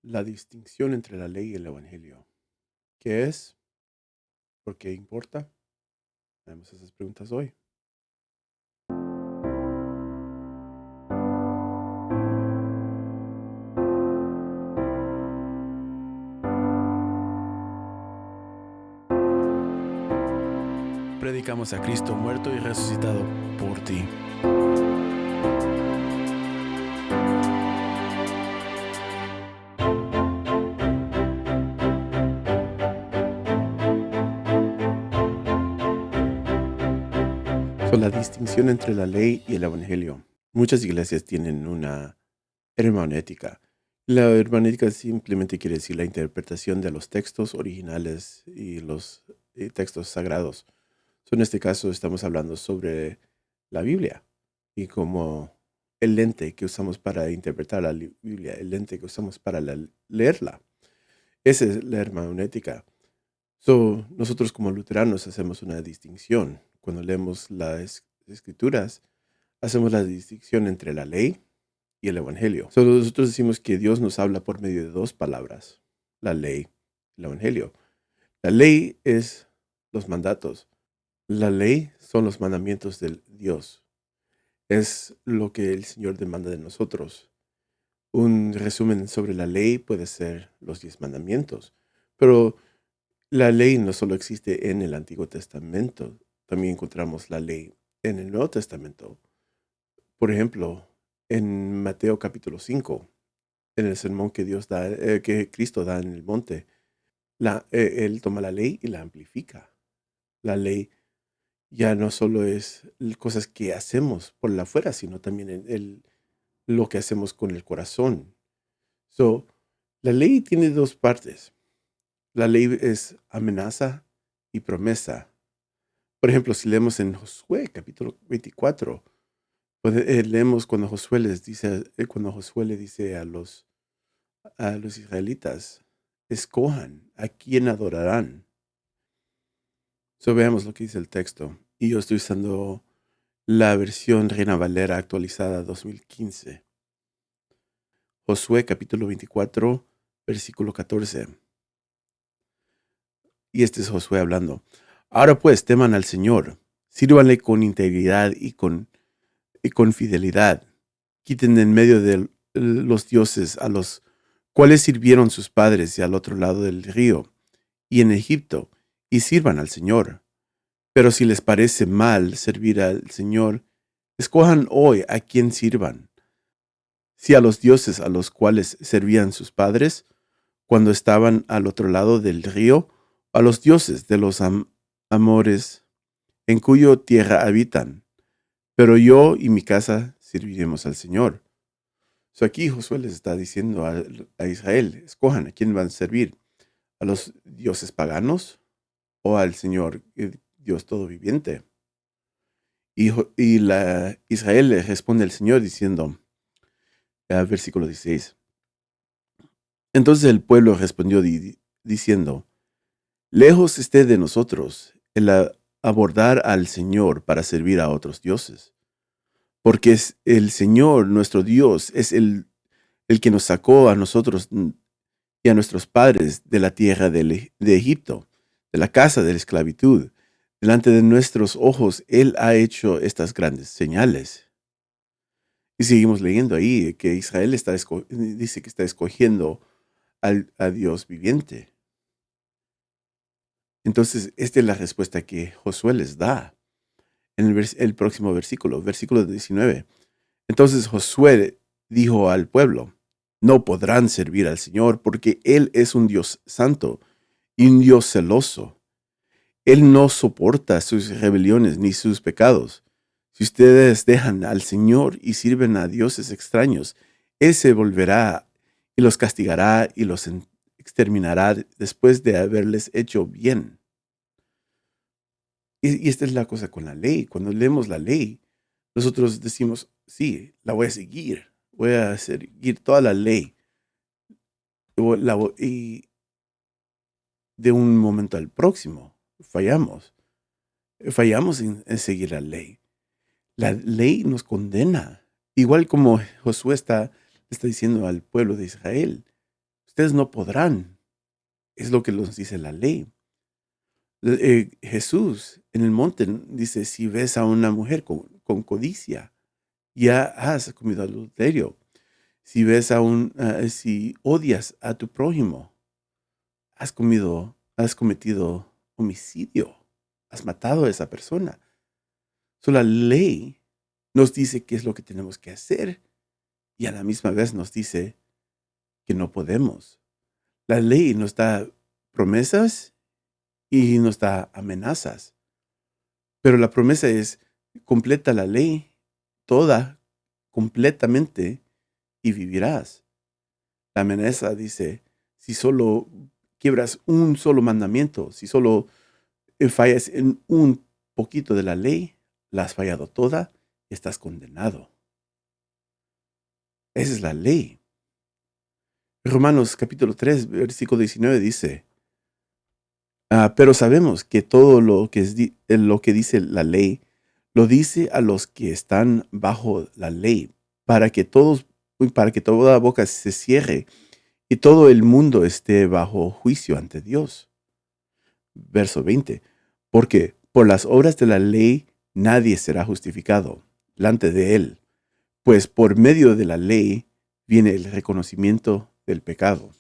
La distinción entre la ley y el evangelio. ¿Qué es? ¿Por qué importa? Haremos esas preguntas hoy. Predicamos a Cristo muerto y resucitado por ti. La distinción entre la ley y el evangelio. Muchas iglesias tienen una hermenéutica. La hermenéutica simplemente quiere decir la interpretación de los textos originales y los textos sagrados. En este caso estamos hablando sobre la Biblia y como el lente que usamos para interpretar la Biblia, el lente que usamos para leerla. Esa es la hermenéutica. Nosotros como luteranos hacemos una distinción. Cuando leemos las escrituras, hacemos la distinción entre la ley y el evangelio. Nosotros decimos que Dios nos habla por medio de dos palabras, la ley y el evangelio. La ley es los mandatos. La ley son los mandamientos de Dios. Es lo que el Señor demanda de nosotros. Un resumen sobre la ley puede ser los 10 mandamientos, pero la ley no solo existe en el Antiguo Testamento, también encontramos la ley en el Nuevo Testamento. Por ejemplo, en Mateo capítulo 5, en el sermón que que Cristo da en el monte, Él toma la ley y la amplifica. La ley ya no solo es cosas que hacemos por la afuera, sino también lo que hacemos con el corazón. La ley tiene dos partes. La ley es amenaza y promesa. Por ejemplo, si leemos en Josué capítulo 24, pues, leemos cuando cuando Josué le dice a los israelitas, escojan a quién adorarán. Veamos lo que dice el texto. Y yo estoy usando la versión Reina Valera actualizada 2015. Josué capítulo 24, versículo 14. Y este es Josué hablando. Ahora pues teman al Señor, sírvanle con integridad y con fidelidad. Quiten de en medio de los dioses a los cuales sirvieron sus padres y al otro lado del río y en Egipto, y sirvan al Señor. Pero si les parece mal servir al Señor, escojan hoy a quién sirvan. Si a los dioses a los cuales servían sus padres cuando estaban al otro lado del río, a los dioses de los amores en cuyo tierra habitan. Pero yo y mi casa serviremos al Señor. Aquí Josué les está diciendo a Israel, escojan a quién van a servir, a los dioses paganos o al Señor, Dios todo viviente. Israel le responde al Señor diciendo, versículo 16. Entonces el pueblo respondió diciendo, lejos esté de nosotros el abordar al Señor para servir a otros dioses, porque es el Señor nuestro Dios, es el que nos sacó a nosotros y a nuestros padres de la tierra de Egipto, de la casa de la esclavitud. Delante de nuestros ojos Él ha hecho estas grandes señales. Y seguimos leyendo ahí que Israel dice que está escogiendo a Dios viviente. Entonces, esta es la respuesta que Josué les da en el próximo versículo 19. Entonces Josué dijo al pueblo, no podrán servir al Señor porque Él es un Dios santo y un Dios celoso. Él no soporta sus rebeliones ni sus pecados. Si ustedes dejan al Señor y sirven a dioses extraños, Él se volverá y los castigará y los exterminará después de haberles hecho bien. Y esta es la cosa con la ley. Cuando leemos la ley, nosotros decimos, sí, la voy a seguir. Voy a seguir toda la ley. Y de un momento al próximo, fallamos. Fallamos en seguir la ley. La ley nos condena. Igual como Josué está diciendo al pueblo de Israel, Ustedes no podrán. Es lo que nos dice la ley. Jesús en el monte dice, si ves a una mujer con codicia, ya has cometido adulterio. Si ves si odias a tu prójimo, has cometido homicidio. Has matado a esa persona. La ley nos dice qué es lo que tenemos que hacer y a la misma vez nos dice que no podemos. La ley nos da promesas y nos da amenazas. Pero la promesa es, completa la ley, toda, completamente, y vivirás. La amenaza dice, si solo quiebras un solo mandamiento, si solo fallas en un poquito de la ley, la has fallado toda y estás condenado. Esa es la ley. Romanos capítulo 3, versículo 19 dice, pero sabemos que todo lo que dice la ley, lo dice a los que están bajo la ley, para que toda boca se cierre y todo el mundo esté bajo juicio ante Dios. Verso 20. Porque por las obras de la ley nadie será justificado delante de él, pues por medio de la ley viene el reconocimiento del pecado.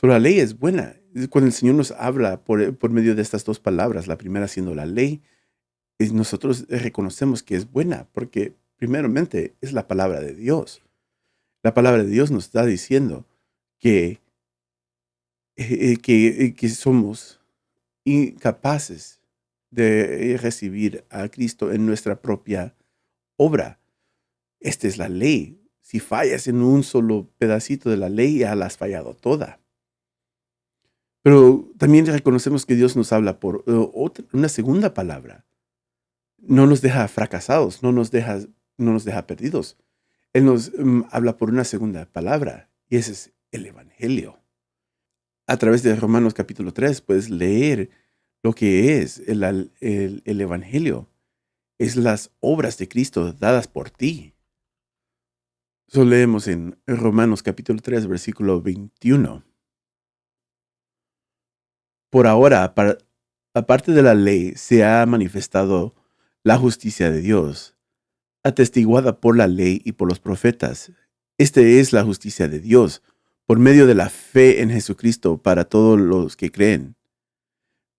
La ley es buena. Cuando el Señor nos habla por medio de estas dos palabras, la primera siendo la ley, nosotros reconocemos que es buena, porque primeramente es la palabra de Dios. La palabra de Dios nos está diciendo que somos incapaces de recibir a Cristo en nuestra propia obra. Esta es la ley. Si fallas en un solo pedacito de la ley, ya la has fallado toda. Pero también reconocemos que Dios nos habla por una segunda palabra. No nos deja fracasados, no nos deja perdidos. Él nos habla por una segunda palabra, y ese es el Evangelio. A través de Romanos capítulo 3 puedes leer lo que es el Evangelio. Es las obras de Cristo dadas por ti. Leemos en Romanos capítulo 3, versículo 21. Por ahora, aparte de la ley, se ha manifestado la justicia de Dios, atestiguada por la ley y por los profetas. Esta es la justicia de Dios, por medio de la fe en Jesucristo para todos los que creen.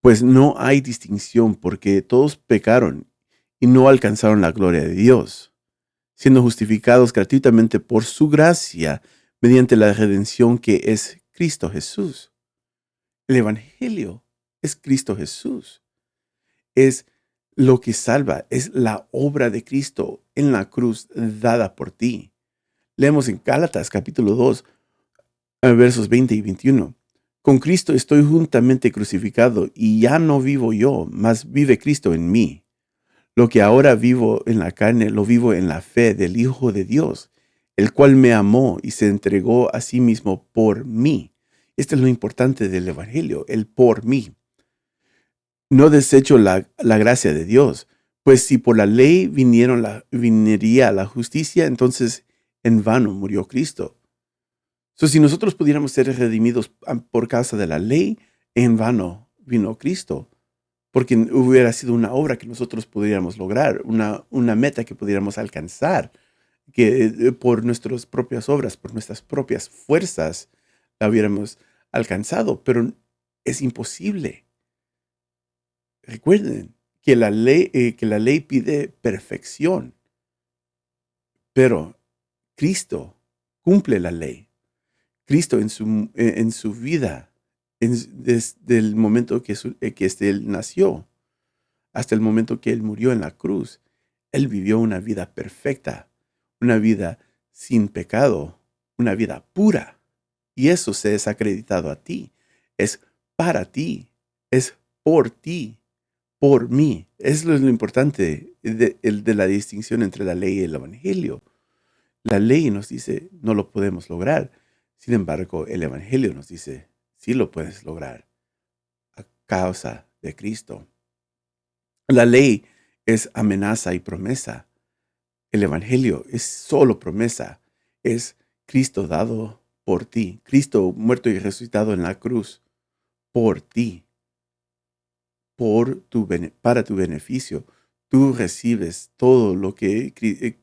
Pues no hay distinción, porque todos pecaron y no alcanzaron la gloria de Dios, siendo justificados gratuitamente por su gracia mediante la redención que es Cristo Jesús. El Evangelio es Cristo Jesús. Es lo que salva, es la obra de Cristo en la cruz dada por ti. Leemos en Gálatas capítulo 2, versos 20 y 21. Con Cristo estoy juntamente crucificado y ya no vivo yo, mas vive Cristo en mí. Lo que ahora vivo en la carne, lo vivo en la fe del Hijo de Dios, el cual me amó y se entregó a sí mismo por mí. Esto es lo importante del Evangelio, el por mí. No desecho la gracia de Dios, pues si por la ley viniera la justicia, entonces en vano murió Cristo. Si nosotros pudiéramos ser redimidos por causa de la ley, en vano vino Cristo, porque hubiera sido una obra que nosotros pudiéramos lograr, una meta que pudiéramos alcanzar, que por nuestras propias obras, por nuestras propias fuerzas, la hubiéramos alcanzado, pero es imposible. Recuerden que la ley pide perfección, pero Cristo cumple la ley. Cristo en su vida, desde el momento que Él nació hasta el momento que Él murió en la cruz, Él vivió una vida perfecta, una vida sin pecado, una vida pura. Y eso se es acreditado a ti. Es para ti, es por ti, por mí. Es lo importante de la distinción entre la ley y el Evangelio. La ley nos dice, no lo podemos lograr. Sin embargo, el Evangelio nos dice, sí lo puedes lograr a causa de Cristo. La ley es amenaza y promesa. El Evangelio es solo promesa. Es Cristo dado por ti. Cristo muerto y resucitado en la cruz por ti, para tu beneficio. Tú recibes todo lo que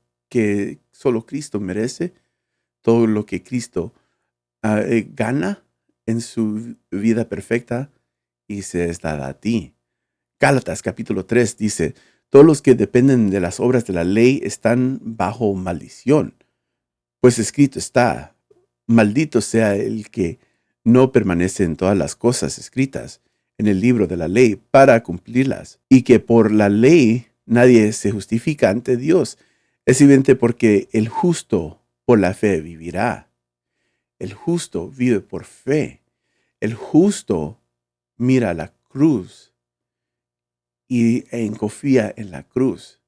solo Cristo merece, todo lo que Cristo gana en su vida perfecta y se es dada a ti. Gálatas capítulo 3 dice, todos los que dependen de las obras de la ley están bajo maldición, pues escrito está, maldito sea el que no permanece en todas las cosas escritas en el libro de la ley para cumplirlas, y que por la ley nadie se justifica ante Dios. Es evidente porque el justo por la fe vivirá. El justo vive por fe. El justo mira la cruz y confía en la cruz.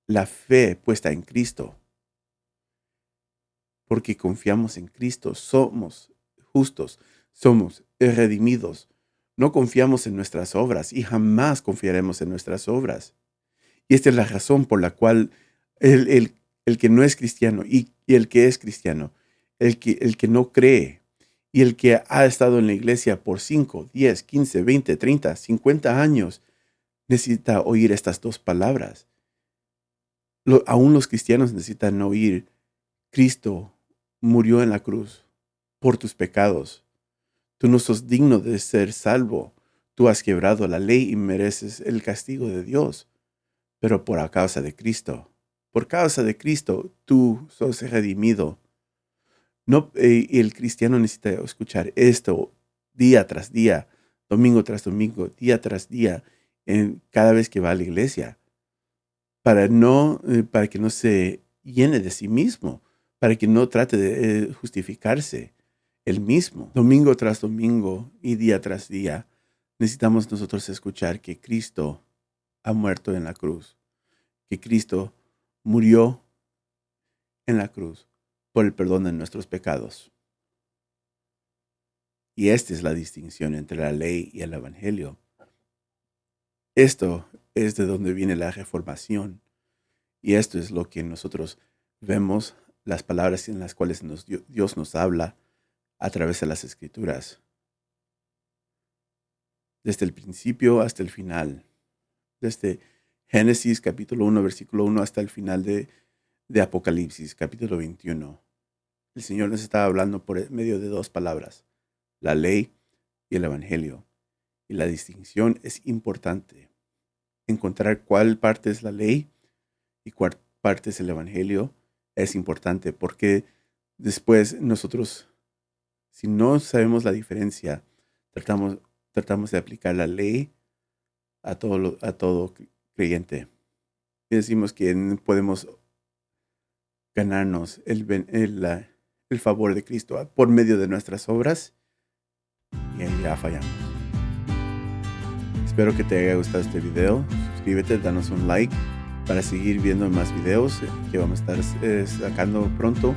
La fe puesta en Cristo. Porque confiamos en Cristo, somos justos, somos redimidos. No confiamos en nuestras obras y jamás confiaremos en nuestras obras. Y esta es la razón por la cual el que no es cristiano y el que es cristiano, el que no cree y el que ha estado en la iglesia por 5, 10, 15, 20, 30, 50 años, necesita oír estas dos palabras. Aún los cristianos necesitan oír, Cristo murió en la cruz por tus pecados. Tú no sos digno de ser salvo. Tú has quebrado la ley y mereces el castigo de Dios. Pero por causa de Cristo, tú sos redimido. No, y el cristiano necesita escuchar esto día tras día, domingo tras domingo, día tras día, cada vez que va a la iglesia, para que no se llene de sí mismo, para que no trate de justificarse él mismo. Domingo tras domingo y día tras día, necesitamos nosotros escuchar que Cristo ha muerto en la cruz, que Cristo murió en la cruz por el perdón de nuestros pecados. Y esta es la distinción entre la ley y el evangelio. Esto es de donde viene la reformación. Y esto es lo que nosotros vemos, las palabras en las cuales Dios nos habla a través de las Escrituras. Desde el principio hasta el final. Desde Génesis capítulo 1, versículo 1 hasta el final de Apocalipsis capítulo 21. El Señor nos está hablando por medio de dos palabras, la ley y el evangelio. Y la distinción es importante. Encontrar cuál parte es la ley y cuál parte es el evangelio es importante porque después nosotros, si no sabemos la diferencia, tratamos de aplicar la ley a todo creyente. Y decimos que no podemos ganarnos el favor de Cristo por medio de nuestras obras y ahí ya fallamos. Espero que te haya gustado este video. Suscríbete, danos un like para seguir viendo más videos que vamos a estar sacando pronto.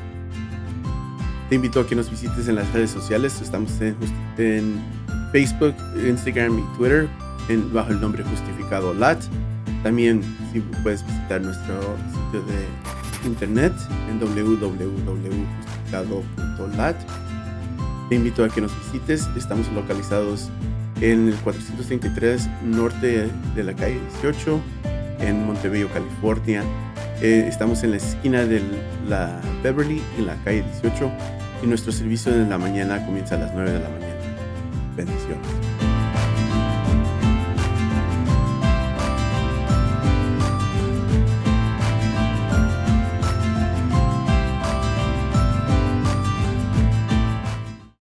Te invito a que nos visites en las redes sociales. Estamos en Facebook, Instagram y Twitter bajo el nombre Justificado Lat. También si puedes visitar nuestro sitio de internet en www.justificado.lat. Te invito a que nos visites. Estamos localizados en el 433 norte de la calle 18 en Montebello, California. Estamos en la esquina de la Beverly en la calle 18 y nuestro servicio en la mañana comienza a las 9 de la mañana. Bendiciones.